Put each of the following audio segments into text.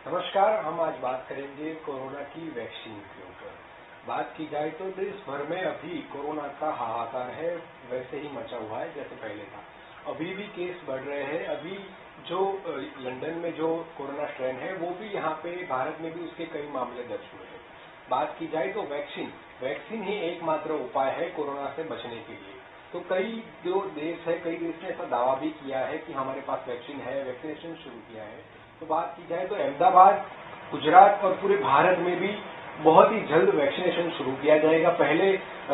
नमस्कार। हम आज बात करेंगे कोरोना की वैक्सीन के ऊपर। बात की जाए तो देश भर में अभी कोरोना का हाहाकार है, वैसे ही मचा हुआ है जैसे पहले था। अभी भी केस बढ़ रहे हैं। अभी जो लंदन में जो कोरोना स्ट्रेन है वो भी यहाँ पे भारत में भी उसके कई मामले दर्ज हुए हैं। बात की जाए तो वैक्सीन ही एकमात्र उपाय है कोरोना से बचने के लिए। तो कई जो देश है, कई देश ने ऐसा दावा भी किया है कि हमारे पास वैक्सीन है, वैक्सीनेशन शुरू किया है। तो बात की जाए तो अहमदाबाद, गुजरात और पूरे भारत में भी बहुत ही जल्द वैक्सीनेशन शुरू किया जाएगा। पहले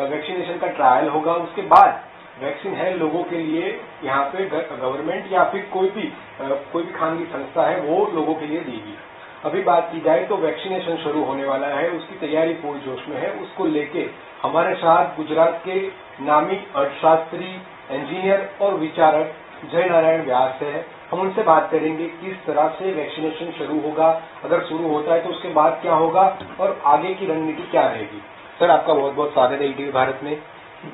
वैक्सीनेशन का ट्रायल होगा, उसके बाद वैक्सीन है लोगों के लिए यहाँ पे गवर्नमेंट या फिर कोई भी खानगी संस्था है वो लोगों के लिए देगी। अभी बात की जाए तो वैक्सीनेशन शुरू होने वाला है, उसकी तैयारी पूरे जोश में है। उसको लेके हमारे साथ गुजरात के नामी अर्थशास्त्री, इंजीनियर और विचारक जय नारायण व्यास है। हम उनसे बात करेंगे किस तरह से वैक्सीनेशन शुरू होगा, अगर शुरू होता है तो उसके बाद क्या होगा और आगे की रणनीति क्या रहेगी। सर, आपका बहुत बहुत स्वागत है ईटीवी भारत में।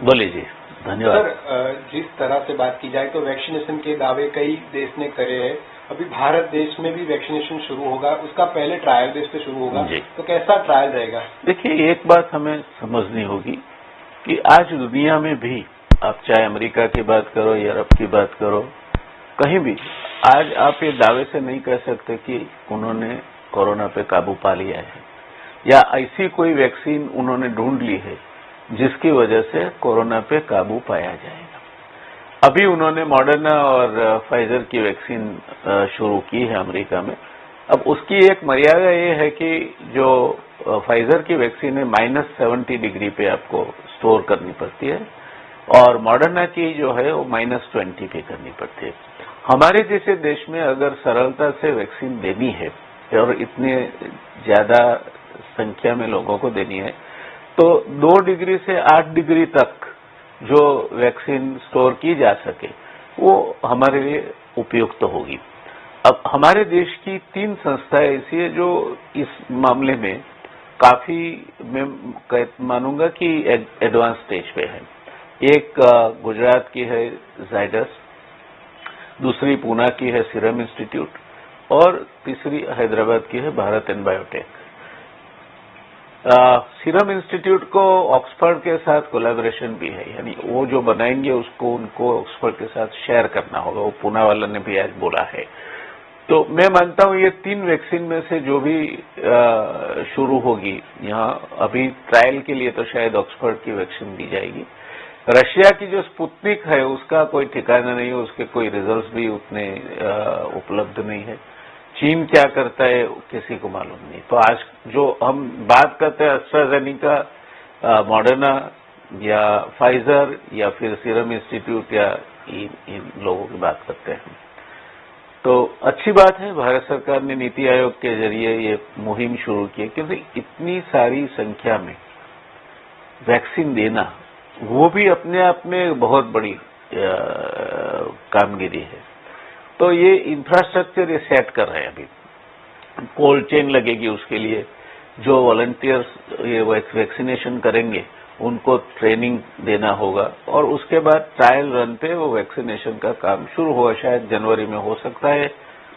बोलिए जी, धन्यवाद। सर, जिस तरह से बात की जाए तो वैक्सीनेशन के दावे कई देश ने करे हैं। अभी भारत देश में भी वैक्सीनेशन शुरू होगा, उसका पहले ट्रायल बेस पे शुरू होगा, तो कैसा ट्रायल रहेगा? देखिए, एक बात हमें समझनी होगी कि आज दुनिया में भी आप चाहे अमेरिका की बात करो, यूरोप की बात करो, कहीं भी आज आप ये दावे से नहीं कह सकते कि उन्होंने कोरोना पे काबू पा लिया है या ऐसी कोई वैक्सीन उन्होंने ढूंढ ली है जिसकी वजह से कोरोना पे काबू पाया जाएगा। अभी उन्होंने मॉडर्ना और फाइजर की वैक्सीन शुरू की है अमेरिका में। अब उसकी एक मर्यादा ये है कि जो फाइजर की वैक्सीन है -70 डिग्री पे आपको स्टोर करनी पड़ती है और मॉडर्ना की जो है वो -20 पे करनी पड़ती है। हमारे जैसे देश में अगर सरलता से वैक्सीन देनी है और इतने ज्यादा संख्या में लोगों को देनी है तो 2 डिग्री से 8 डिग्री तक जो वैक्सीन स्टोर की जा सके वो हमारे लिए उपयुक्त होगी। अब हमारे देश की 3 संस्थाएं ऐसी है जो इस मामले में काफी, मैं मानूंगा कि एडवांस स्टेज पे है। एक गुजरात की है जायडस, दूसरी पूना की है सीरम इंस्टीट्यूट और तीसरी हैदराबाद की है Bharat and biotech. Serum institute को ऑक्सफोर्ड के साथ कोलैबोरेशन भी है, यानी वो जो बनाएंगे उसको उनको ऑक्सफोर्ड के साथ शेयर करना होगा, वो पूना वाला ने भी आज बोला है। तो मैं मानता हूं ये 3 वैक्सीन में से जो भी शुरू होगी, यहाँ अभी ट्रायल के लिए तो शायद ऑक्सफोर्ड की वैक्सीन दी जाएगी। रशिया की जो स्पुतनिक है उसका कोई ठिकाना नहीं है, उसके कोई रिजल्ट्स भी उतने उपलब्ध नहीं है। चीन क्या करता है किसी को मालूम नहीं। तो आज जो हम बात करते हैं एस्ट्राजेनिका, मॉडर्ना या फाइजर या फिर सीरम इंस्टीट्यूट या इन लोगों की बात करते हैं। तो अच्छी बात है, भारत सरकार ने नीति आयोग के जरिए ये मुहिम शुरू की है, क्योंकि इतनी सारी संख्या में वैक्सीन देना वो भी अपने आप में बहुत बड़ी कामगिरी है। तो ये इंफ्रास्ट्रक्चर ये सेट कर रहे हैं। अभी कोल्ड चेन लगेगी, उसके लिए जो वॉलंटियर्स ये वैक्सीनेशन करेंगे उनको ट्रेनिंग देना होगा और उसके बाद ट्रायल रन पे वो वैक्सीनेशन का काम शुरू होगा। शायद जनवरी में हो सकता है,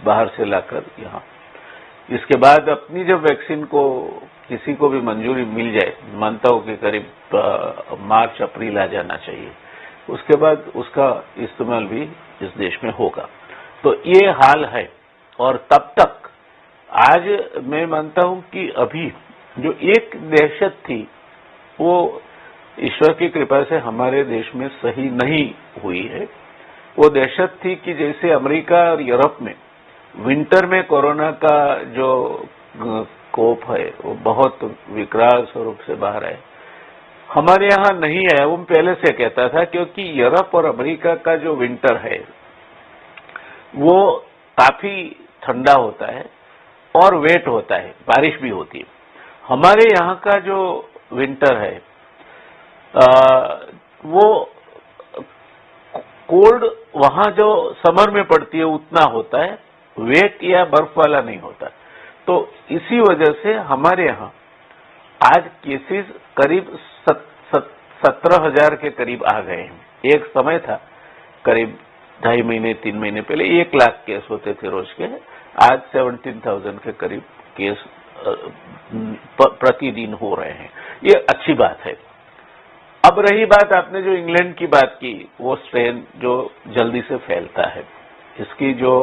बाहर से लाकर यहाँ। इसके बाद अपनी जब वैक्सीन को किसी को भी मंजूरी मिल जाए, मानता हूं कि करीब मार्च अप्रैल आ जाना चाहिए, उसके बाद उसका इस्तेमाल भी इस देश में होगा। तो ये हाल है। और तब तक आज मैं मानता हूं कि अभी जो एक दहशत थी वो ईश्वर की कृपा से हमारे देश में सही नहीं हुई है। वो दहशत थी कि जैसे अमेरिका और यूरोप में विंटर में कोरोना का जो कोप है वो बहुत विकराल स्वरूप से बाहर आए, हमारे यहाँ नहीं आया। वो पहले से कहता था, क्योंकि यूरोप और अमेरिका का जो विंटर है वो काफी ठंडा होता है और वेट होता है, बारिश भी होती है। हमारे यहाँ का जो विंटर है वो कोल्ड वहां जो समर में पड़ती है उतना होता है, वेट या बर्फ वाला नहीं होता। तो इसी वजह से हमारे यहाँ आज केसेस करीब 17,000 के करीब आ गए हैं। एक समय था करीब 2.5 महीने 3 महीने पहले 1 लाख केस होते थे रोज के, आज 17,000 के करीब केस प्रतिदिन हो रहे हैं। ये अच्छी बात है। अब रही बात, आपने जो इंग्लैंड की बात की, वो स्ट्रेन जो जल्दी से फैलता है, इसकी जो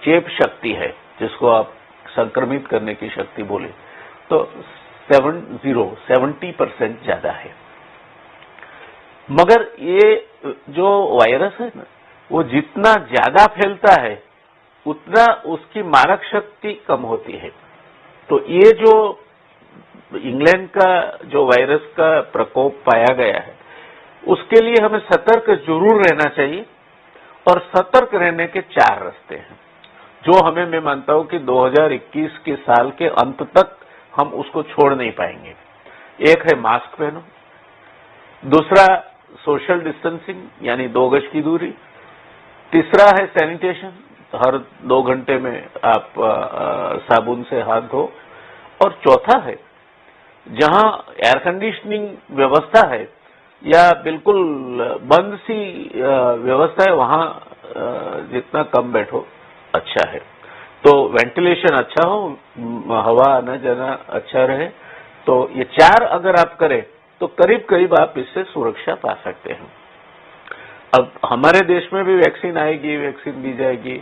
चेप शक्ति है, जिसको आप संक्रमित करने की शक्ति बोले, तो 70% ज्यादा है। मगर ये जो वायरस है ना, वो जितना ज्यादा फैलता है उतना उसकी मारक शक्ति कम होती है। तो ये जो इंग्लैंड का जो वायरस का प्रकोप पाया गया है, उसके लिए हमें सतर्क जरूर रहना चाहिए। और सतर्क रहने के 4 रास्ते हैं, जो हमें, मैं मानता हूं कि 2021 के साल के अंत तक हम उसको छोड़ नहीं पाएंगे। एक है मास्क पहनो, दूसरा सोशल डिस्टेंसिंग यानी 2 गज की दूरी, तीसरा है सैनिटेशन, हर 2 घंटे में आप साबुन से हाथ धो, और चौथा है जहां एयर कंडीशनिंग व्यवस्था है या बिल्कुल बंद सी व्यवस्था है, वहां जितना कम बैठो अच्छा है। तो वेंटिलेशन अच्छा हो, हवा आना जाना अच्छा रहे, तो ये 4 अगर आप करें तो करीब करीब आप इससे सुरक्षा पा सकते हैं। अब हमारे देश में भी वैक्सीन आएगी, वैक्सीन दी जाएगी,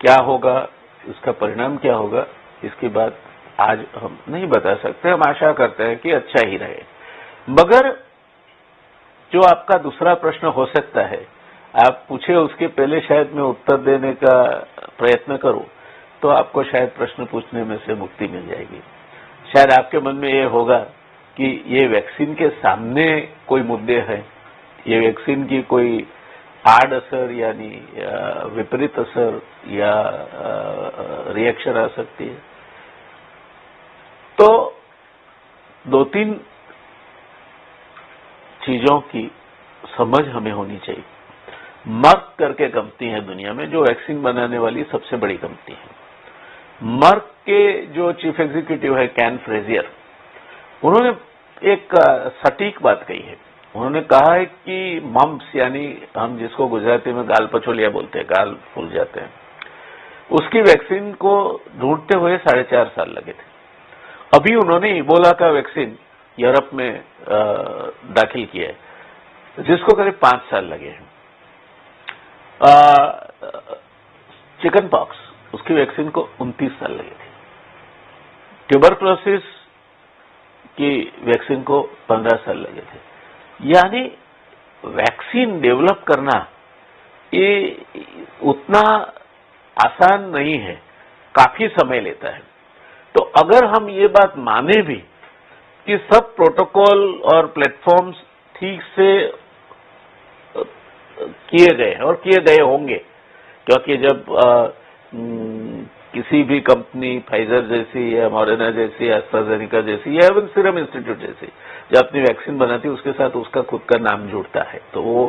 क्या होगा, इसका परिणाम क्या होगा, इसकी बात आज हम नहीं बता सकते। हम आशा करते हैं कि अच्छा ही रहे। मगर जो आपका दूसरा प्रश्न हो सकता है, आप पूछे उसके पहले शायद मैं उत्तर देने का प्रयत्न करूं, तो आपको शायद प्रश्न पूछने में से मुक्ति मिल जाएगी। शायद आपके मन में ये होगा कि ये वैक्सीन के सामने कोई मुद्दे हैं, ये वैक्सीन की कोई आड़ असर यानी विपरीत असर या रिएक्शन आ सकती है। तो 2-3 चीजों की समझ हमें होनी चाहिए। मर्क करके कंपनी है दुनिया में, जो वैक्सीन बनाने वाली सबसे बड़ी कंपनी है। मर्क के जो चीफ एग्जीक्यूटिव है कैन फ्रेजियर, उन्होंने एक सटीक बात कही है। उन्होंने कहा है कि मम्प्स यानी हम जिसको गुजराती में गाल पचोलिया बोलते हैं, गाल फूल जाते हैं, उसकी वैक्सीन को ढूंढते हुए 4.5 साल लगे थे। अभी उन्होंने इबोला का वैक्सीन यूरोप में दाखिल किया है, जिसको करीब 5 साल लगे हैं। चिकन पॉक्स, उसकी वैक्सीन को 29 साल लगे थे। ट्यूबरक्लोसिस की वैक्सीन को 15 साल लगे थे। यानी वैक्सीन डेवलप करना ये उतना आसान नहीं है, काफी समय लेता है। तो अगर हम ये बात माने भी कि सब प्रोटोकॉल और प्लेटफॉर्म्स ठीक से किए गए हैं और किए गए होंगे, क्योंकि जब किसी भी कंपनी फाइजर जैसी या मॉडर्ना जैसी, एस्ट्राजेनेका जैसी या इवन सीरम इंस्टीट्यूट जैसी जब अपनी वैक्सीन बनाती है, उसके साथ उसका खुद का नाम जुड़ता है, तो वो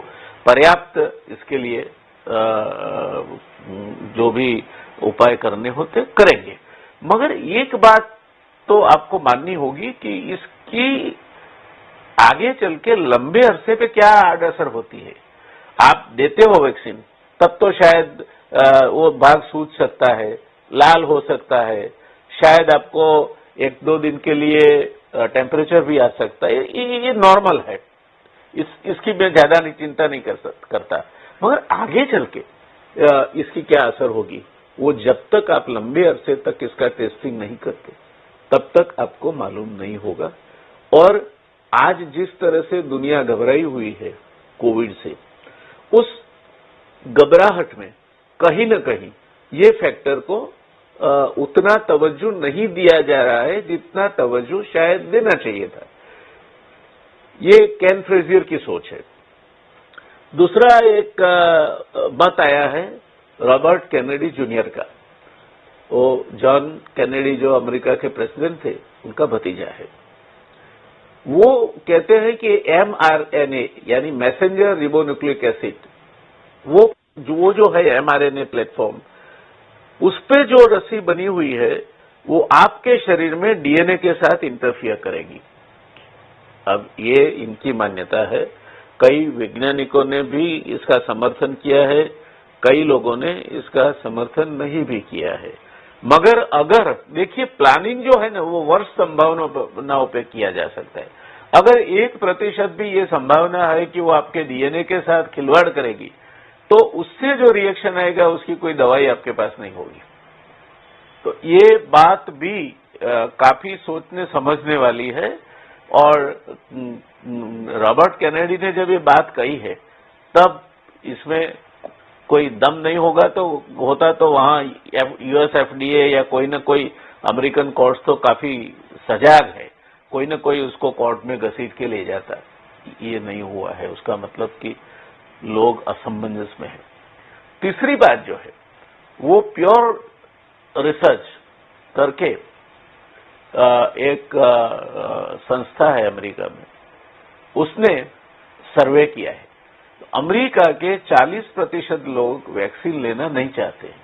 पर्याप्त इसके लिए जो भी उपाय करने होते करेंगे। मगर एक बात तो आपको माननी होगी कि इसकी आगे चल के लंबे अरसे पे क्या आड़ असर होती है। आप देते हो वैक्सीन, तब तो शायद वो भाग सूज सकता है, लाल हो सकता है, शायद आपको 1-2 दिन के लिए टेम्परेचर भी आ सकता है। ये नॉर्मल है, इसकी मैं ज्यादा चिंता नहीं करता। मगर आगे चल के इसकी क्या असर होगी, वो जब तक आप लंबे अरसे तक इसका टेस्टिंग नहीं करते, तब तक आपको मालूम नहीं होगा। और आज जिस तरह से दुनिया घबराई हुई है कोविड से, उस घबराहट में कहीं न कहीं ये फैक्टर को उतना तवज्जो नहीं दिया जा रहा है जितना तवज्जो शायद देना चाहिए था। ये कैन फ्रेजियर की सोच है। दूसरा एक मत आया है रॉबर्ट केनेडी जूनियर का। वो जॉन केनेडी जो अमेरिका के प्रेसिडेंट थे, उनका भतीजा है। वो कहते हैं कि mRNA यानी मैसेंजर रिबोन्यूक्लिक एसिड, वो जो है mRNA प्लेटफॉर्म, उस पे जो रस्सी बनी हुई है वो आपके शरीर में डीएनए के साथ इंटरफियर करेगी। अब ये इनकी मान्यता है, कई वैज्ञानिकों ने भी इसका समर्थन किया है कई लोगों ने इसका समर्थन नहीं भी किया है। मगर अगर देखिए प्लानिंग जो है ना वो वर्ष संभावनाओं पे किया जा सकता है। अगर 1% भी ये संभावना है कि वो आपके डीएनए के साथ खिलवाड़ करेगी तो उससे जो रिएक्शन आएगा उसकी कोई दवाई आपके पास नहीं होगी। तो ये बात भी काफी सोचने समझने वाली है। और रॉबर्ट कैनेडी ने जब ये बात कही है तब इसमें कोई दम नहीं होगा तो होता तो वहां यूएस एफडीए या कोई न कोई अमेरिकन कोर्ट्स तो काफी सजाग है, कोई न कोई उसको कोर्ट में घसीट के ले जाता। ये नहीं हुआ है, उसका मतलब कि लोग असमंजस में है। तीसरी बात जो है वो प्योर रिसर्च करके एक संस्था है अमेरिका में, उसने सर्वे किया है। अमेरिका के 40% लोग वैक्सीन लेना नहीं चाहते हैं।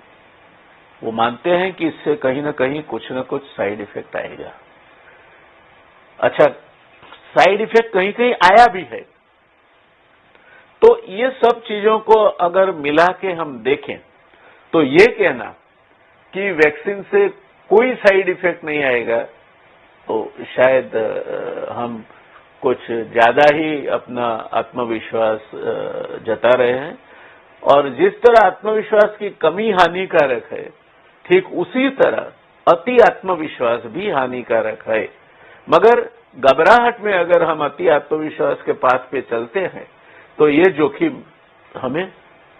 वो मानते हैं कि इससे कहीं ना कहीं कुछ न कुछ साइड इफेक्ट आएगा। अच्छा, साइड इफेक्ट कहीं कहीं आया भी है। तो ये सब चीजों को अगर मिला के हम देखें तो ये कहना कि वैक्सीन से कोई साइड इफेक्ट नहीं आएगा तो शायद हम कुछ ज्यादा ही अपना आत्मविश्वास जता रहे हैं। और जिस तरह आत्मविश्वास की कमी हानिकारक है, ठीक उसी तरह अति आत्मविश्वास भी हानिकारक है। मगर घबराहट में अगर हम अति आत्मविश्वास के पाथ पे चलते हैं तो ये जोखिम हमें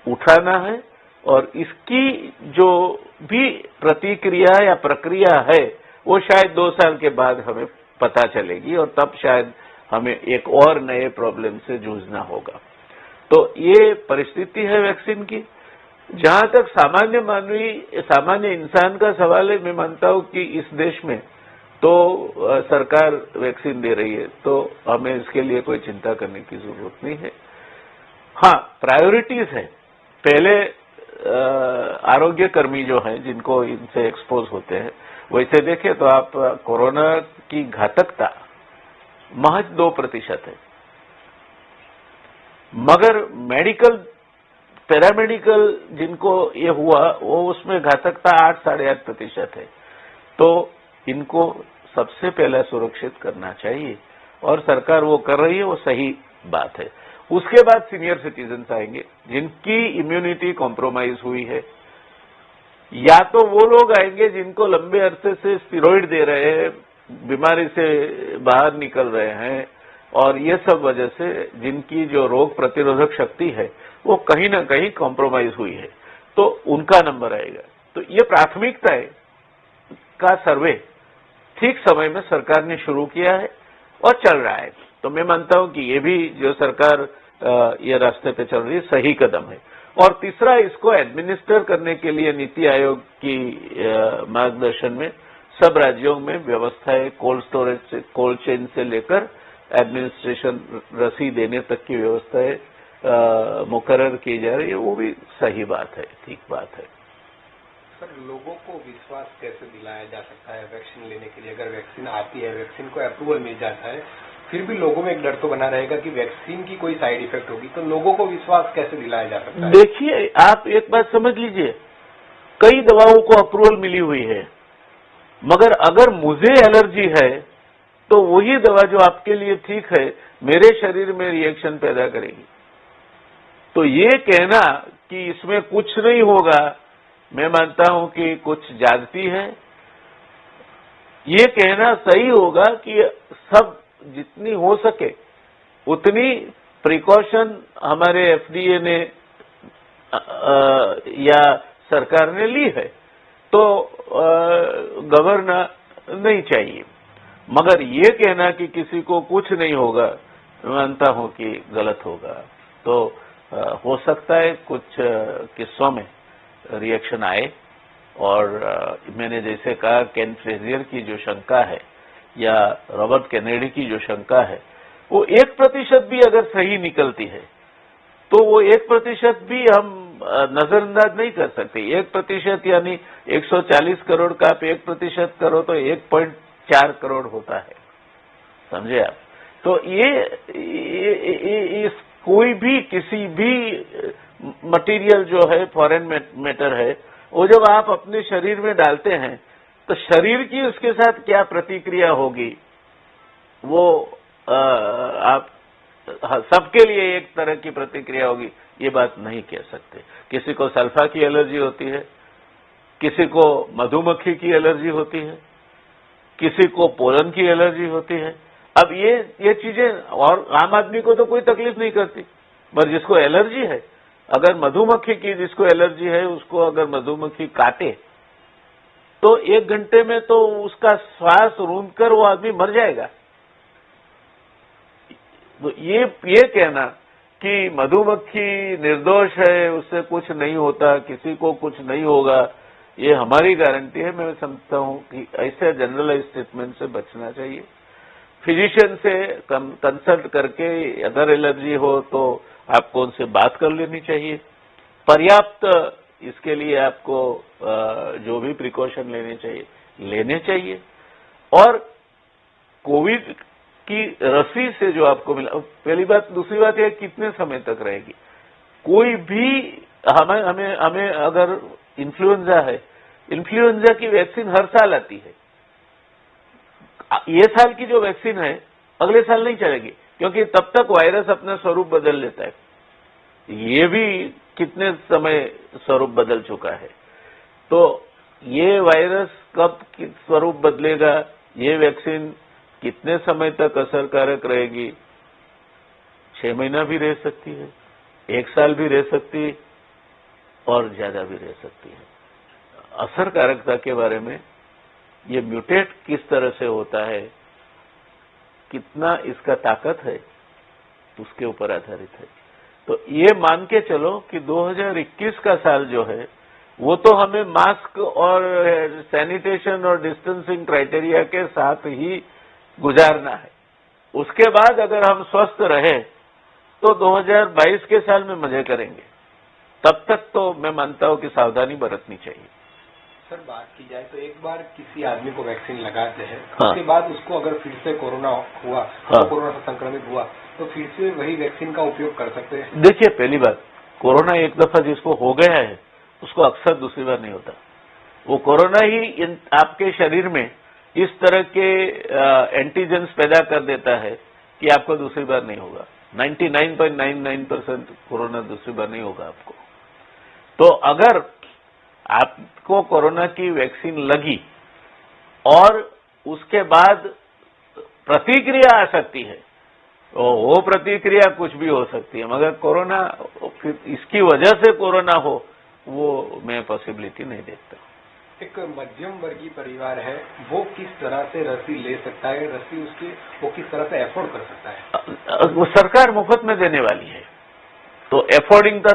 उठाना है। और इसकी जो भी प्रतिक्रिया या प्रक्रिया है वो शायद 2 साल के बाद हमें पता चलेगी और तब शायद हमें एक और नए प्रॉब्लम से जूझना होगा। तो ये परिस्थिति है वैक्सीन की। जहां तक सामान्य इंसान का सवाल है, मैं मानता हूं कि इस देश में तो सरकार वैक्सीन दे रही है तो हमें इसके लिए कोई चिंता करने की जरूरत नहीं है। हाँ, प्रायोरिटीज है। पहले आरोग्य कर्मी जो हैं जिनको इनसे एक्सपोज होते हैं, वैसे देखें तो आप कोरोना की घातकता महज 2% है। मगर मेडिकल पैरामेडिकल जिनको ये हुआ वो उसमें घातकता 8-8.5% है। तो इनको सबसे पहले सुरक्षित करना चाहिए और सरकार वो कर रही है, वो सही बात है। उसके बाद सीनियर सिटीजन्स आएंगे जिनकी इम्यूनिटी कॉम्प्रोमाइज हुई है, या तो वो लोग आएंगे जिनको लंबे अरसे से स्टेरॉइड दे रहे हैं, बीमारी से बाहर निकल रहे हैं और ये सब वजह से जिनकी जो रोग प्रतिरोधक शक्ति है वो कहीं ना कहीं कॉम्प्रोमाइज हुई है, तो उनका नंबर आएगा। तो ये प्राथमिकताएं का सर्वे ठीक समय में सरकार ने शुरू किया है और चल रहा है। तो मैं मानता हूं कि ये भी जो सरकार ये रास्ते पे चल रही है सही कदम है। और तीसरा, इसको एडमिनिस्टर करने के लिए नीति आयोग की मार्गदर्शन में सब राज्यों में व्यवस्थाएं कोल्ड चेन से लेकर एडमिनिस्ट्रेशन रसीद देने तक की व्यवस्थाएं मुकर्रर की जा रही है। वो भी सही बात है, ठीक बात है। सर, लोगों को विश्वास कैसे दिलाया जा सकता है वैक्सीन लेने के लिए? अगर वैक्सीन आती है, वैक्सीन को अप्रूवल मिल जाता है, फिर भी लोगों में एक डर तो बना रहेगा कि वैक्सीन की कोई साइड इफेक्ट होगी, तो लोगों को विश्वास कैसे दिलाया जा सकता है? देखिए, आप एक बात समझ लीजिए, कई दवाओं को अप्रूवल मिली हुई है, मगर अगर मुझे एलर्जी है तो वही दवा जो आपके लिए ठीक है मेरे शरीर में रिएक्शन पैदा करेगी। तो ये कहना कि इसमें कुछ नहीं होगा, मैं मानता हूं कि कुछ ज्यादती है। ये कहना सही होगा कि सब जितनी हो सके उतनी प्रिकॉशन हमारे एफडीए ने या सरकार ने ली है, तो घबराना नहीं चाहिए। मगर ये कहना कि किसी को कुछ नहीं होगा, मैं मानता हूं कि गलत होगा। तो हो सकता है कुछ किस्सों में रिएक्शन आए। और मैंने जैसे कहा, केन फ्रेजियर की जो शंका है या रॉबर्ट कैनेडी की जो शंका है, वो 1% भी अगर सही निकलती है तो वो 1% भी हम नजरअंदाज नहीं कर सकते। 1% यानी 140 करोड़ का आप 1% करो तो 1.4 करोड़ होता है, समझे आप? तो ये कोई भी किसी भी मटेरियल जो है, फॉरेन मैटर है, वो जब आप अपने शरीर में डालते हैं तो शरीर की उसके साथ क्या प्रतिक्रिया होगी, वो आप सबके लिए एक तरह की प्रतिक्रिया होगी, ये बात नहीं कह सकते। किसी को सल्फा की एलर्जी होती है, किसी को मधुमक्खी की एलर्जी होती है, किसी को पोलन की एलर्जी होती है। अब ये चीजें, और आम आदमी को तो कोई तकलीफ नहीं करती, पर जिसको एलर्जी है, अगर मधुमक्खी की जिसको एलर्जी है, उसको अगर मधुमक्खी काटे तो 1 घंटे में तो उसका श्वास रूंधकर वो आदमी मर जाएगा। तो ये कहना कि मधुमक्खी निर्दोष है, उससे कुछ नहीं होता, किसी को कुछ नहीं होगा, ये हमारी गारंटी है। मैं समझता हूं कि ऐसे जनरलाइज स्टेटमेंट से बचना चाहिए। फिजिशियन से कंसल्ट करके अगर एलर्जी हो तो आपको उनसे बात कर लेनी चाहिए। पर्याप्त इसके लिए आपको जो भी प्रिकॉशन लेने चाहिए। और कोविड की रसी से जो आपको मिला, पहली बात। दूसरी बात यह कितने समय तक रहेगी। कोई भी हमें अगर इन्फ्लुएंजा है, इन्फ्लुएंजा की वैक्सीन हर साल आती है। ये साल की जो वैक्सीन है अगले साल नहीं चलेगी, क्योंकि तब तक वायरस अपना स्वरूप बदल लेता है। ये भी कितने समय स्वरूप बदल चुका है। तो ये वायरस कब स्वरूप बदलेगा, ये वैक्सीन कितने समय तक असरकारक रहेगी, 6 महीना भी रह सकती है, 1 साल भी रह सकती है, और ज्यादा भी रह सकती है। असरकारकता के बारे में, ये म्यूटेट किस तरह से होता है, कितना इसका ताकत है, उसके ऊपर आधारित है। तो ये मान के चलो कि 2021 का साल जो है वो तो हमें मास्क और सैनिटेशन और डिस्टेंसिंग क्राइटेरिया के साथ ही गुजारना है। उसके बाद अगर हम स्वस्थ रहे तो 2022 के साल में मजे करेंगे। तब तक तो मैं मानता हूं कि सावधानी बरतनी चाहिए। सर, बात की जाए तो एक बार किसी आदमी को वैक्सीन लगाते हैं, हाँ। उसके बाद उसको अगर फिर से कोरोना हुआ, हाँ। तो कोरोना से संक्रमित हुआ, तो फिर से वही वैक्सीन का उपयोग कर सकते हैं? देखिए, पहली बात, कोरोना एक दफा जिसको हो गया है उसको अक्सर दूसरी बार नहीं होता। वो कोरोना ही आपके शरीर में इस तरह के एंटीजेंस पैदा कर देता है कि आपको दूसरी बार नहीं होगा। 99.99% कोरोना दूसरी बार नहीं होगा आपको। तो अगर आपको कोरोना की वैक्सीन लगी और उसके बाद प्रतिक्रिया आ सकती है, तो वो प्रतिक्रिया कुछ भी हो सकती है, मगर कोरोना इसकी वजह से कोरोना हो, वो मैं पॉसिबिलिटी नहीं देखता। एक मध्यम वर्गीय परिवार है, वो किस तरह से रसी ले सकता है, रसी उसकी वो किस तरह से एफोर्ड कर सकता है? वो सरकार मुफ्त में देने वाली है, तो एफोर्डिंग का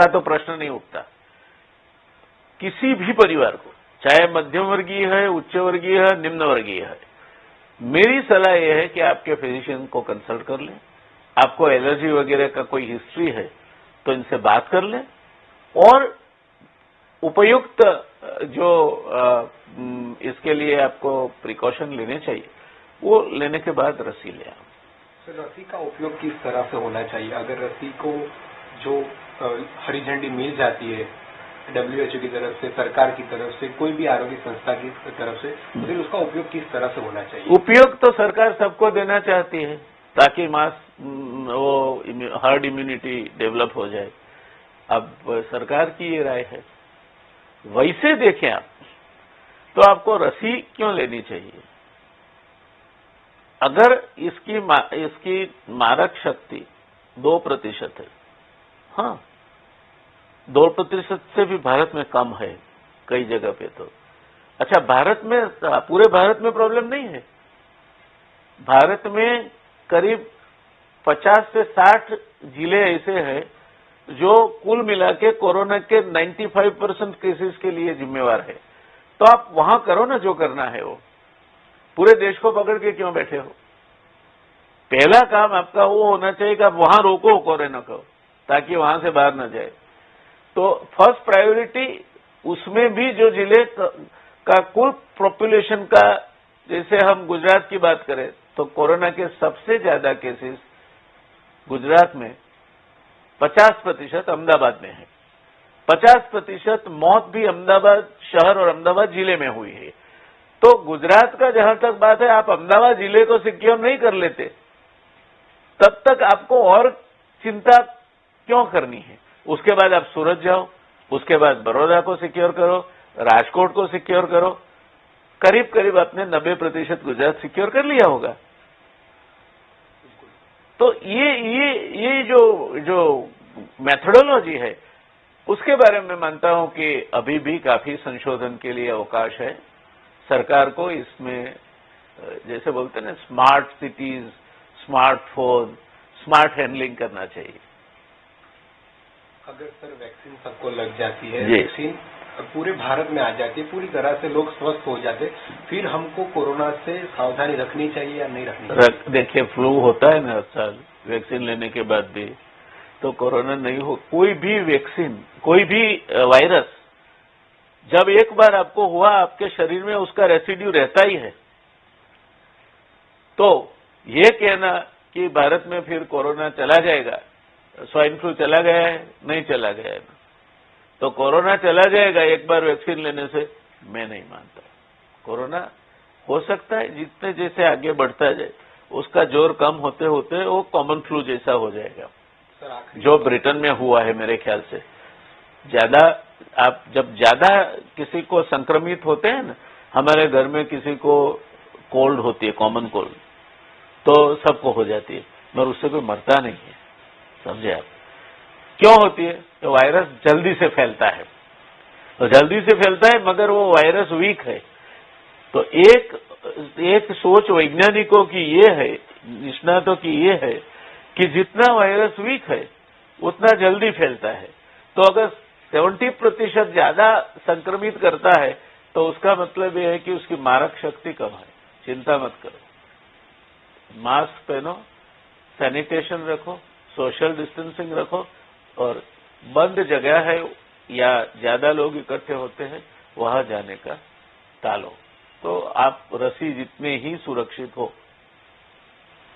तो प्रश्न नहीं उठता। किसी भी परिवार को, चाहे मध्यम वर्गीय है, उच्च वर्गीय है, निम्न वर्गीय है, मेरी सलाह यह है कि आपके फिजिशियन को कंसल्ट कर लें। आपको एलर्जी वगैरह का कोई हिस्ट्री है तो इनसे बात कर लें, और उपयुक्त जो इसके लिए आपको प्रिकॉशन लेने चाहिए वो लेने के बाद रसी ले आओ। सर, रसी का उपयोग किस तरह से होना चाहिए? अगर रसी को जो हरी झंडी मिल जाती है WHO की तरफ से, सरकार की तरफ से, कोई भी आरोग्य संस्था की तरफ से, फिर उसका उपयोग किस तरह से होना चाहिए? उपयोग तो सरकार सबको देना चाहती है ताकि वो हर्ड इम्यूनिटी डेवलप हो जाए। अब सरकार की ये राय है। वैसे देखें आप तो आपको रसी क्यों लेनी चाहिए? अगर इसकी मारक शक्ति 2% है, हाँ 2% से भी भारत में कम है कई जगह पे। तो अच्छा, भारत में, पूरे भारत में प्रॉब्लम नहीं है। भारत में करीब 50 से 60 जिले ऐसे हैं जो कुल मिला के कोरोना के 95% केसेस के लिए जिम्मेवार है। तो आप वहां करो ना जो करना है। वो पूरे देश को पकड़ के क्यों बैठे हो? पहला काम आपका वो होना चाहिए कि आप वहां रोको कोरोना को, ताकि वहां से बाहर न जाए। तो फर्स्ट प्रायोरिटी उसमें भी जो जिले का कुल पॉपुलेशन का, जैसे हम गुजरात की बात करें तो कोरोना के सबसे ज्यादा केसेस गुजरात में 50% अहमदाबाद में है। 50% मौत भी अहमदाबाद शहर और अहमदाबाद जिले में हुई है। तो गुजरात का जहां तक बात है, आप अहमदाबाद जिले को सिक्योर नहीं कर लेते, तब तक आपको और चिंता क्यों करनी है? उसके बाद आप सूरत जाओ, उसके बाद बड़ौदा को सिक्योर करो, राजकोट को सिक्योर करो, करीब करीब आपने 90% गुजरात सिक्योर कर लिया होगा। तो ये जो मेथोडोलॉजी है, उसके बारे में मानता हूं कि अभी भी काफी संशोधन के लिए अवकाश है। सरकार को इसमें जैसे बोलते हैं ना, smart cities, smartphone, smart handling करना चाहिए। अगर सर वैक्सीन सबको लग जाती है, जी। वैक्सीन पूरे भारत में आ जाती है, पूरी तरह से लोग स्वस्थ हो जाते, फिर हमको कोरोना से सावधानी रखनी चाहिए या नहीं रखनी चाहिए? देखिए, फ्लू होता है ना हर साल, वैक्सीन लेने के बाद भी, तो कोरोना नहीं हो। कोई भी वैक्सीन, कोई भी वायरस जब एक बार आपको हुआ, आपके शरीर में उसका रेसिड्यू रहता ही है। तो ये कहना कि भारत में फिर कोरोना चला जाएगा, स्वाइन फ्लू चला गया है, नहीं चला गया है, तो कोरोना चला जाएगा एक बार वैक्सीन लेने से, मैं नहीं मानता। कोरोना हो सकता है जितने जैसे आगे बढ़ता जाए, उसका जोर कम होते होते वो कॉमन फ्लू जैसा हो जाएगा, जो ब्रिटेन में हुआ है मेरे ख्याल से। आप जब ज्यादा किसी को संक्रमित होते हैं ना, हमारे घर में किसी को कोल्ड होती है, कॉमन कोल्ड, तो सबको हो जाती है, मगर उससे कोई मरता नहीं है, समझे आप? क्यों होती है? तो वायरस जल्दी से फैलता है, तो जल्दी से फैलता है, मगर वो वायरस वीक है। तो एक सोच वैज्ञानिकों की ये है, निष्णातों की ये है कि जितना वायरस वीक है उतना जल्दी फैलता है। तो अगर 70% ज्यादा संक्रमित करता है, तो उसका मतलब यह है कि उसकी मारक शक्ति कम है। चिंता मत करो, मास्क पहनो, सैनिटेशन रखो, सोशल डिस्टेंसिंग रखो, और बंद जगह है या ज्यादा लोग इकट्ठे होते हैं वहां जाने का टालो, तो आप रसी जितने ही सुरक्षित हो।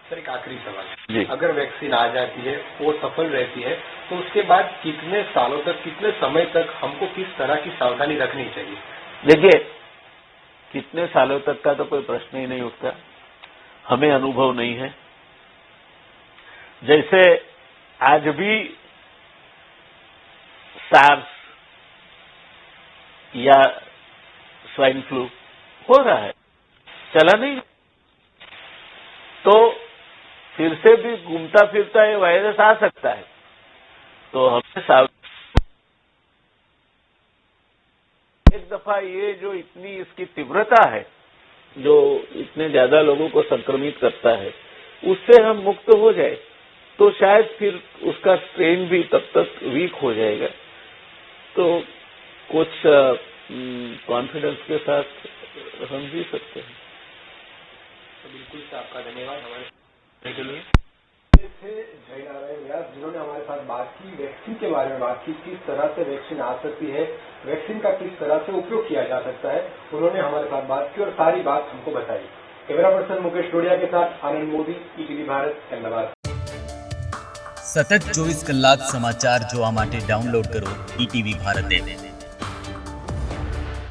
सर, एक आखिरी सवाल, अगर वैक्सीन आ जाती है, वो सफल रहती है, तो उसके बाद कितने सालों तक, कितने समय तक हमको किस तरह की सावधानी रखनी चाहिए? देखिए, कितने सालों तक का तो कोई प्रश्न ही नहीं उठता, हमें अनुभव नहीं है। जैसे आज भी सार्स या स्वाइन फ्लू हो रहा है, चला नहीं, तो फिर से भी घूमता फिरता ये वायरस आ सकता है। तो हमें एक दफा ये जो इतनी इसकी तीव्रता है, जो इतने ज्यादा लोगों को संक्रमित करता है, उससे हम मुक्त हो जाए, तो शायद फिर उसका स्ट्रेन भी तब तक वीक हो जाएगा। तो कुछ कॉन्फिडेंस के साथ हम जी सकते हैं। तो बिल्कुल से आपका धन्यवाद हमारे के लिए। जय नारायण व्यास, जिन्होंने हमारे साथ बात की, वैक्सीन के बारे में बात की, किस तरह से वैक्सीन आ सकती है, वैक्सीन का किस तरह से उपयोग किया जा सकता है, उन्होंने हमारे साथ बात की और सारी बात हमको बताई। कैमरा पर्सन मुकेश टोडिया के साथ आनंद मोदी, ईटीवी भारत, अहमदाबाद। સતત 24 કલાક સમાચાર જોવા માટે ડાઉનલોડ કરો ઈટીવી ભારત એપ।